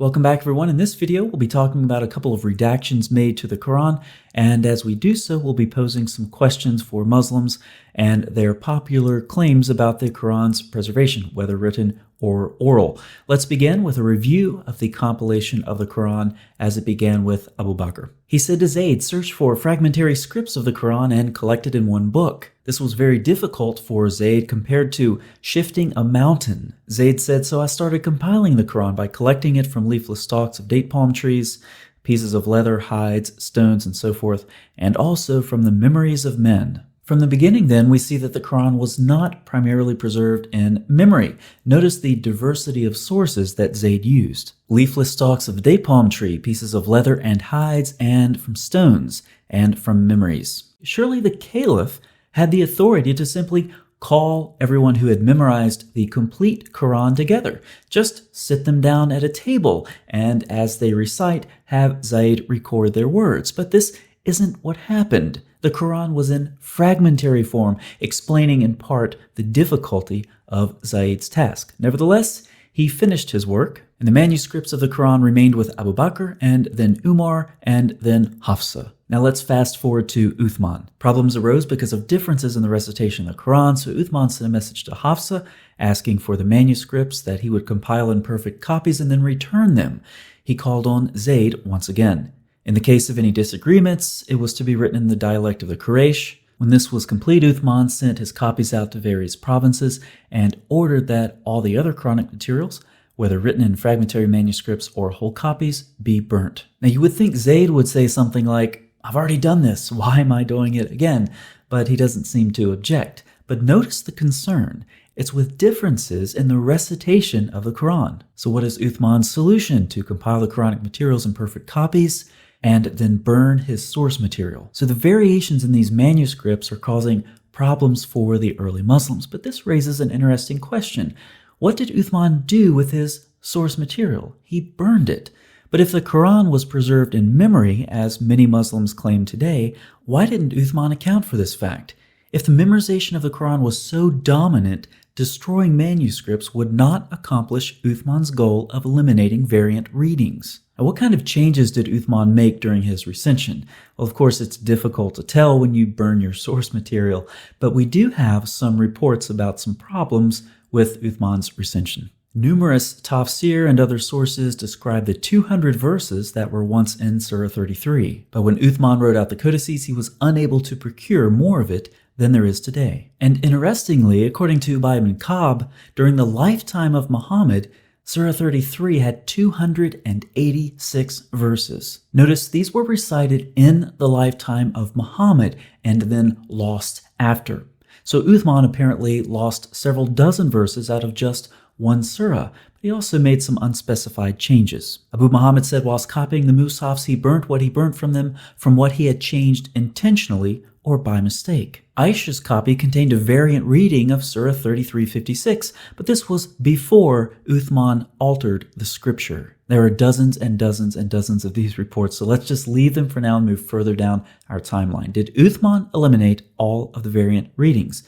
Welcome back, everyone. In this video, we'll be talking about a couple of redactions made to the Quran, and as we do so, we'll be posing some questions for Muslims and their popular claims about the Quran's preservation, whether written or oral. Let's begin with a review of the compilation of the Quran as it began with Abu Bakr. He said to Zayd, "Search for fragmentary scripts of the Quran and collect it in one book." This was very difficult for Zayd compared to shifting a mountain. Zayd said, "So I started compiling the Quran by collecting it from leafless stalks of date palm trees, pieces of leather, hides, stones, and so forth, and also from the memories of men." From the beginning, then, we see that the Quran was not primarily preserved in memory. Notice the diversity of sources that Zayd used. Leafless stalks of date palm tree, pieces of leather and hides, and from stones, and from memories. Surely the Caliph had the authority to simply call everyone who had memorized the complete Quran together. Just sit them down at a table, and as they recite, have Zayd record their words. But this isn't what happened. The Quran was in fragmentary form, explaining in part the difficulty of Zayd's task. Nevertheless, he finished his work, and the manuscripts of the Quran remained with Abu Bakr, and then Umar, and then Hafsa. Now let's fast forward to Uthman. Problems arose because of differences in the recitation of the Quran, so Uthman sent a message to Hafsa asking for the manuscripts that he would compile in perfect copies and then return them. He called on Zayd once again. In the case of any disagreements, it was to be written in the dialect of the Quraysh. When this was complete, Uthman sent his copies out to various provinces and ordered that all the other Quranic materials, whether written in fragmentary manuscripts or whole copies, be burnt. Now you would think Zayd would say something like, "I've already done this, why am I doing it again?" But he doesn't seem to object. But notice the concern. It's with differences in the recitation of the Quran. So what is Uthman's solution? To compile the Quranic materials in perfect copies and then burn his source material. So the variations in these manuscripts are causing problems for the early Muslims. But this raises an interesting question. What did Uthman do with his source material? He burned it. But if the Quran was preserved in memory, as many Muslims claim today, why didn't Uthman account for this fact? If the memorization of the Quran was so dominant, destroying manuscripts would not accomplish Uthman's goal of eliminating variant readings. Now, what kind of changes did Uthman make during his recension? Well, of course, it's difficult to tell when you burn your source material, but we do have some reports about some problems with Uthman's recension. Numerous tafsir and other sources describe the 200 verses that were once in Surah 33. But when Uthman wrote out the codices, he was unable to procure more of it than there is today. And interestingly, according to Ubay ibn Ka'b, during the lifetime of Muhammad, Surah 33 had 286 verses. Notice these were recited in the lifetime of Muhammad and then lost after. So Uthman apparently lost several dozen verses out of just one surah, but he also made some unspecified changes. Abu Muhammad said whilst copying the Mushafs, he burnt what he burnt from them from what he had changed intentionally or by mistake. Aisha's copy contained a variant reading of Surah 33:56, but this was before Uthman altered the scripture. There are dozens and dozens and dozens of these reports, so let's just leave them for now and move further down our timeline. Did Uthman eliminate all of the variant readings?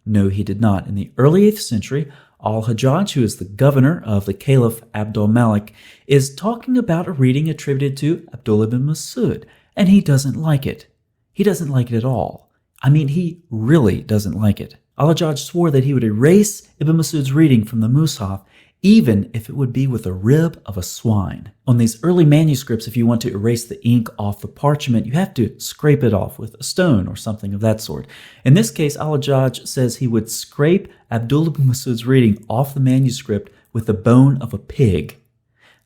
No, he did not. In the early 8th century, Al-Hajjaj, who is the governor of the Caliph Abdul Malik, is talking about a reading attributed to Abdullah ibn Masud, and he doesn't like it. He doesn't like it at all. I mean, he really doesn't like it. Al-Hajjaj swore that he would erase Ibn Masud's reading from the Mus'haf, even if it would be with a rib of a swine. On these early manuscripts, if you want to erase the ink off the parchment, you have to scrape it off with a stone or something of that sort. In this case, Al-Hajjaj says he would scrape Abdullah ibn Masud's reading off the manuscript with the bone of a pig.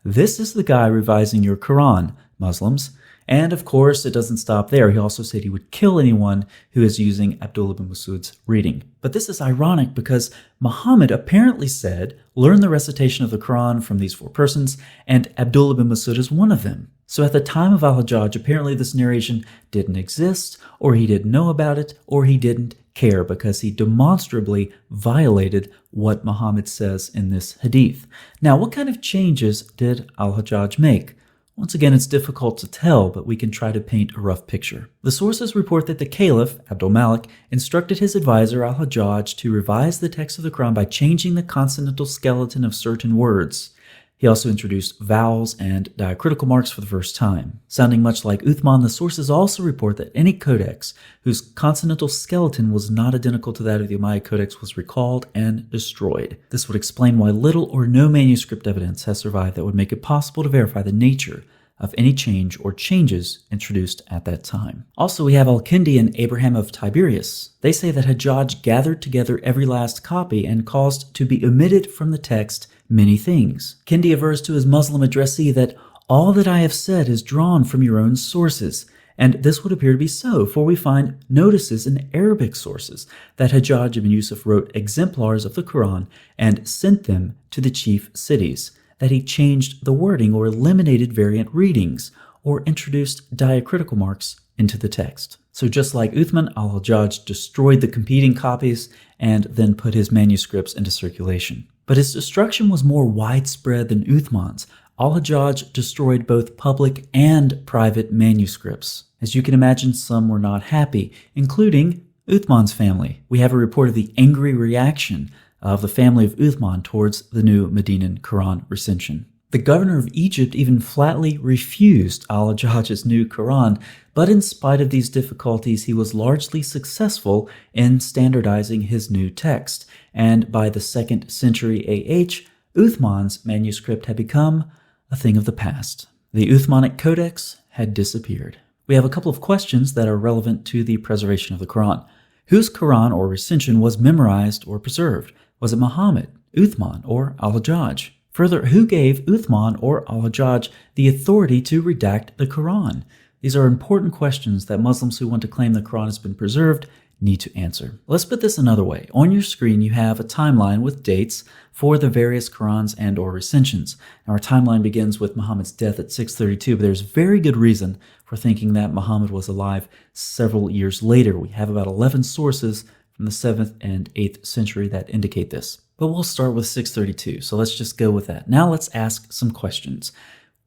This is the guy revising your Quran, Muslims. And of course, it doesn't stop there. He also said he would kill anyone who is using Abdullah ibn Masud's reading. But this is ironic because Muhammad apparently said, learn the recitation of the Quran from these 4 persons, and Abdullah ibn Masud is one of them. So at the time of Al-Hajjaj, apparently this narration didn't exist, or he didn't know about it, or he didn't care because he demonstrably violated what Muhammad says in this hadith. Now, what kind of changes did Al-Hajjaj make? Once again, it's difficult to tell, but we can try to paint a rough picture. The sources report that the Caliph, Abdul Malik, instructed his advisor Al-Hajjaj to revise the text of the Quran by changing the consonantal skeleton of certain words. He also introduced vowels and diacritical marks for the first time. Sounding much like Uthman, the sources also report that any codex whose consonantal skeleton was not identical to that of the Umayyad Codex was recalled and destroyed. This would explain why little or no manuscript evidence has survived that would make it possible to verify the nature of any change or changes introduced at that time. Also, we have Al-Kindi and Abraham of Tiberias. They say that Hajjaj gathered together every last copy and caused to be omitted from the text many things. Kindi avers to his Muslim addressee that all that I have said is drawn from your own sources, and this would appear to be so, for we find notices in Arabic sources that Hajjaj ibn Yusuf wrote exemplars of the Quran and sent them to the chief cities, that he changed the wording or eliminated variant readings, or introduced diacritical marks into the text. So just like Uthman, al-Hajjaj destroyed the competing copies and then put his manuscripts into circulation. But his destruction was more widespread than Uthman's. Al-Hajjaj destroyed both public and private manuscripts. As you can imagine, some were not happy, including Uthman's family. We have a report of the angry reaction of the family of Uthman towards the new Medinan Quran recension. The governor of Egypt even flatly refused al-Hajjaj's new Quran, but in spite of these difficulties, he was largely successful in standardizing his new text, and by the 2nd century AH, Uthman's manuscript had become a thing of the past. The Uthmanic Codex had disappeared. We have a couple of questions that are relevant to the preservation of the Quran. Whose Quran or recension was memorized or preserved? Was it Muhammad, Uthman, or al-Hajjaj? Further, who gave Uthman or al-Hajjaj the authority to redact the Quran? These are important questions that Muslims who want to claim the Quran has been preserved need to answer. Let's put this another way. On your screen, you have a timeline with dates for the various Qurans and or recensions. Now, our timeline begins with Muhammad's death at 632, but there's very good reason for thinking that Muhammad was alive several years later. We have about 11 sources from the 7th and 8th century that indicate this. But we'll start with 632, so let's just go with that. Now let's ask some questions.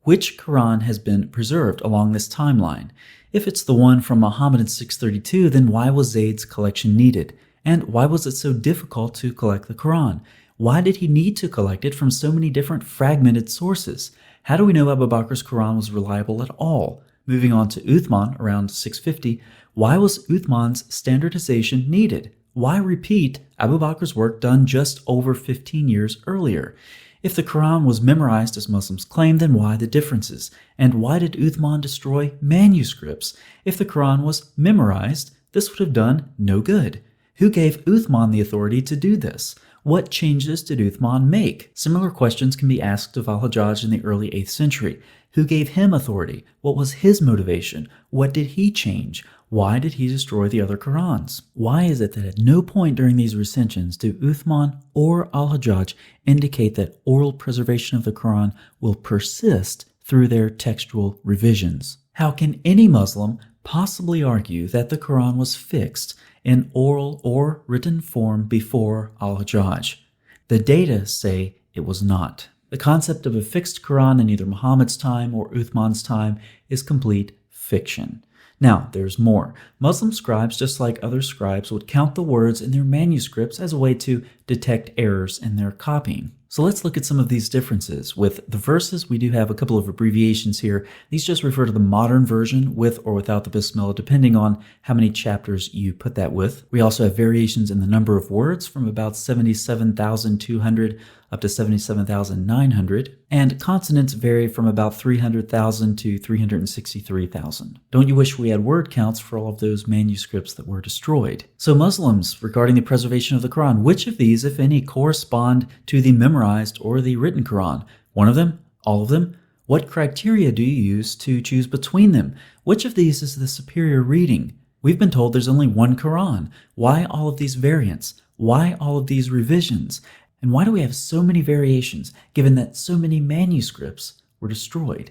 Which Quran has been preserved along this timeline? If it's the one from Muhammad in 632, then why was Zayd's collection needed? And why was it so difficult to collect the Quran? Why did he need to collect it from so many different fragmented sources? How do we know Abu Bakr's Quran was reliable at all? Moving on to Uthman around 650, why was Uthman's standardization needed? Why repeat Abu Bakr's work done just over 15 years earlier? If the Quran was memorized as Muslims claim, then why the differences? And why did Uthman destroy manuscripts? If the Quran was memorized, this would have done no good. Who gave Uthman the authority to do this? What changes did Uthman make? Similar questions can be asked of al-Hajjaj in the early 8th century. Who gave him authority? What was his motivation? What did he change? Why did he destroy the other Qurans? Why is it that at no point during these recensions do Uthman or al-Hajjaj indicate that oral preservation of the Quran will persist through their textual revisions? How can any Muslim possibly argue that the Quran was fixed in oral or written form before al-Hajjaj? The data say it was not. The concept of a fixed Quran in either Muhammad's time or Uthman's time is complete fiction. Now, there's more. Muslim scribes, just like other scribes, would count the words in their manuscripts as a way to detect errors in their copying. So let's look at some of these differences. With the verses, we do have a couple of abbreviations here. These just refer to the modern version with or without the Bismillah, depending on how many chapters you put that with. We also have variations in the number of words from about 77,200 up to 77,900, and consonants vary from about 300,000 to 363,000. Don't you wish we had word counts for all of those manuscripts that were destroyed? So Muslims, regarding the preservation of the Quran, which of these, if any, correspond to the memorized or the written Quran? One of them? All of them? What criteria do you use to choose between them? Which of these is the superior reading? We've been told there's only one Quran. Why all of these variants? Why all of these revisions? And why do we have so many variations, given that so many manuscripts were destroyed?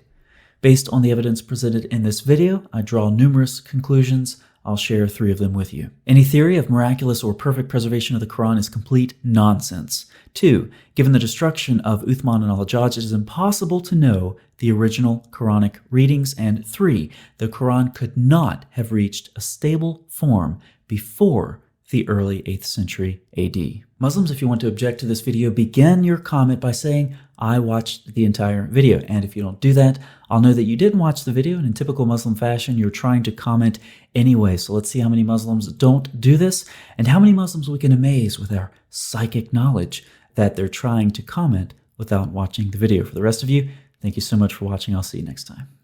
Based on the evidence presented in this video, I draw numerous conclusions. I'll share 3 of them with you. Any theory of miraculous or perfect preservation of the Quran is complete nonsense. 2, given the destruction of Uthman and al-Hajjaj, it is impossible to know the original Quranic readings. And 3, the Quran could not have reached a stable form before the early 8th century AD. Muslims, if you want to object to this video, begin your comment by saying, I watched the entire video. And if you don't do that, I'll know that you didn't watch the video, and in typical Muslim fashion, you're trying to comment anyway. So let's see how many Muslims don't do this and how many Muslims we can amaze with our psychic knowledge that they're trying to comment without watching the video. For the rest of you, thank you so much for watching. I'll see you next time.